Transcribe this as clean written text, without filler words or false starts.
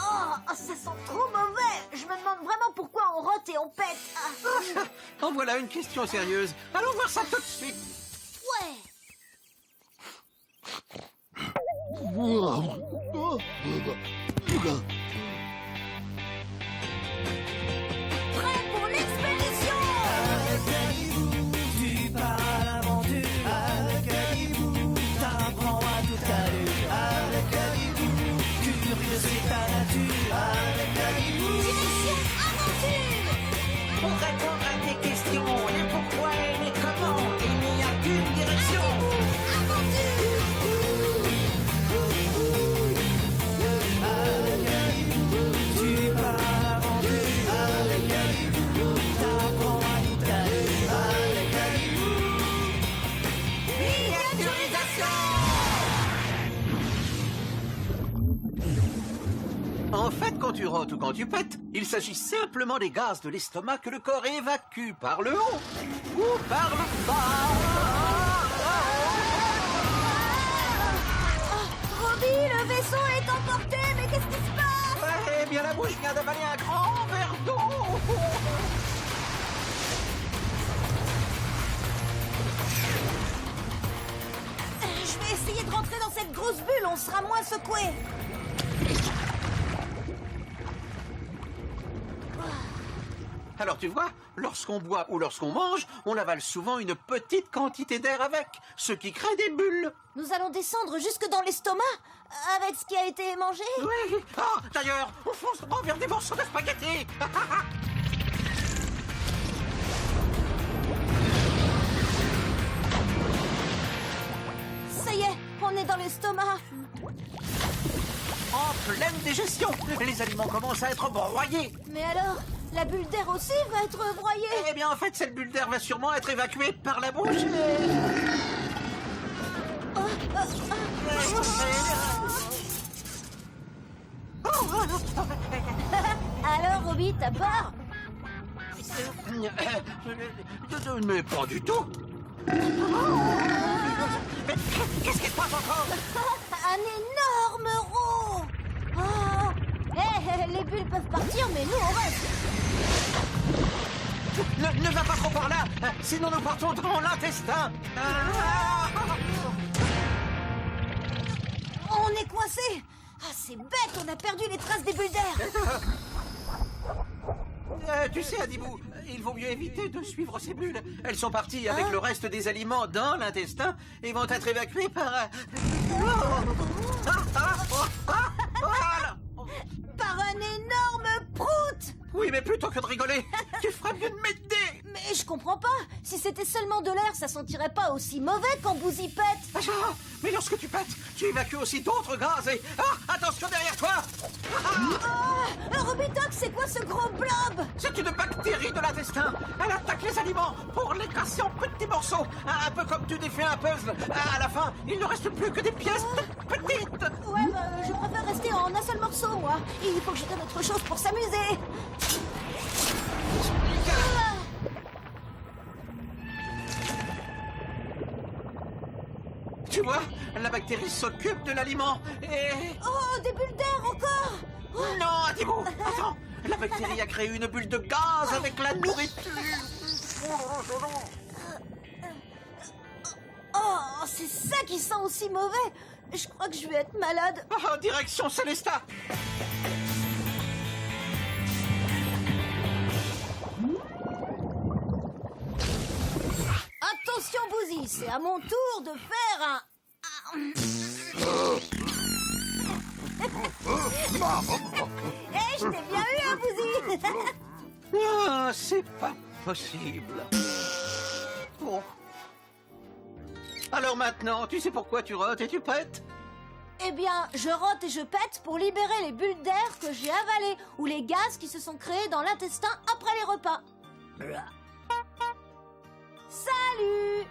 Oh, ça sent trop mauvais. Je me demande vraiment pourquoi on rote et on pète. En voilà une question sérieuse. Allons voir ça tout de suite. Ouais. Prêt pour l'expédition. Avec Calibou, tu pars à l'aventure. Avec Calibou, t'apprends à toute allure. Avec Calibou, curieux c'est ta nature. Avec Calibou, Direction aventure. Pour répondre à tes questions, les pourquoi et les comment, il n'y a qu'une direction. Aventure. tu pars à l'aventure. Avec Calibou, t'apprends à toute allure. Avec Calibou, En fait, quand tu rotes ou quand tu pètes, il s'agit simplement des gaz de l'estomac que le corps évacue par le haut ou par le bas. Robbie, le vaisseau est emporté, mais qu'est-ce qui se passe? Eh bien, la bouche vient d'avaler un grand verre d'eau. Je vais essayer de rentrer dans cette grosse bulle, on sera moins secoué. Alors tu vois, lorsqu'on boit ou lorsqu'on mange, on avale souvent une petite quantité d'air avec, ce qui crée des bulles. Nous allons descendre jusque dans l'estomac avec ce qui a été mangé. Oui. Ah, d'ailleurs, on fonce droit vers des morceaux de spaghettis. Ça y est, on est dans l'estomac. En pleine digestion, les aliments commencent à être broyés. Mais alors, la bulle d'air aussi va être broyée. Eh bien, en fait, cette bulle d'air va sûrement être évacuée par la bouche. Alors, Robbie, t'as peur? Mais pas du tout. Mais qu'est-ce qui se passe encore? Un énorme rond. Oh. Les bulles peuvent partir, mais nous, on reste. Ne va pas trop par là, sinon nous partons dans l'intestin. On est coincé. Ah, c'est bête, on a perdu les traces des bulles d'air. Tu sais, Adibou, il vaut mieux éviter de suivre ces bulles. Elles sont parties avec le reste des aliments dans l'intestin et vont être évacuées par... Voilà. Par un énorme prout. Oui, mais plutôt que de rigoler, tu ferais mieux de m'aider. Mais je comprends pas. Si c'était seulement de l'air, ça sentirait pas aussi mauvais quand vous y pète. Ah, mais lorsque tu pètes, tu évacues aussi d'autres gaz et... Ah, attention derrière toi. Robitox, c'est quoi ce gros blob? C'est une bactérie de l'intestin. Elle attaque les aliments pour les casser en petits morceaux. Un peu comme tu défais un puzzle. À la fin, il ne reste plus que des pièces petites. Ouais, je préfère rester en un seul morceau, moi. Il faut que je donne autre chose pour s'amuser. Tu vois, la bactérie s'occupe de l'aliment et... Oh, des bulles d'air encore. Non, Adibou, attends. La bactérie a créé une bulle de gaz avec la nourriture. Oh, c'est ça qui sent aussi mauvais. Je crois que je vais être malade. Ah, direction Célestat. Attention, Bouzy, c'est à mon tour de faire un... Je t'ai bien eu, hein, Bouzy. Ah, c'est pas possible. Bon. Alors maintenant, tu sais pourquoi tu rotes et tu pètes? Eh bien, je rote et je pète pour libérer les bulles d'air que j'ai avalées ou les gaz qui se sont créés dans l'intestin après les repas. Salut!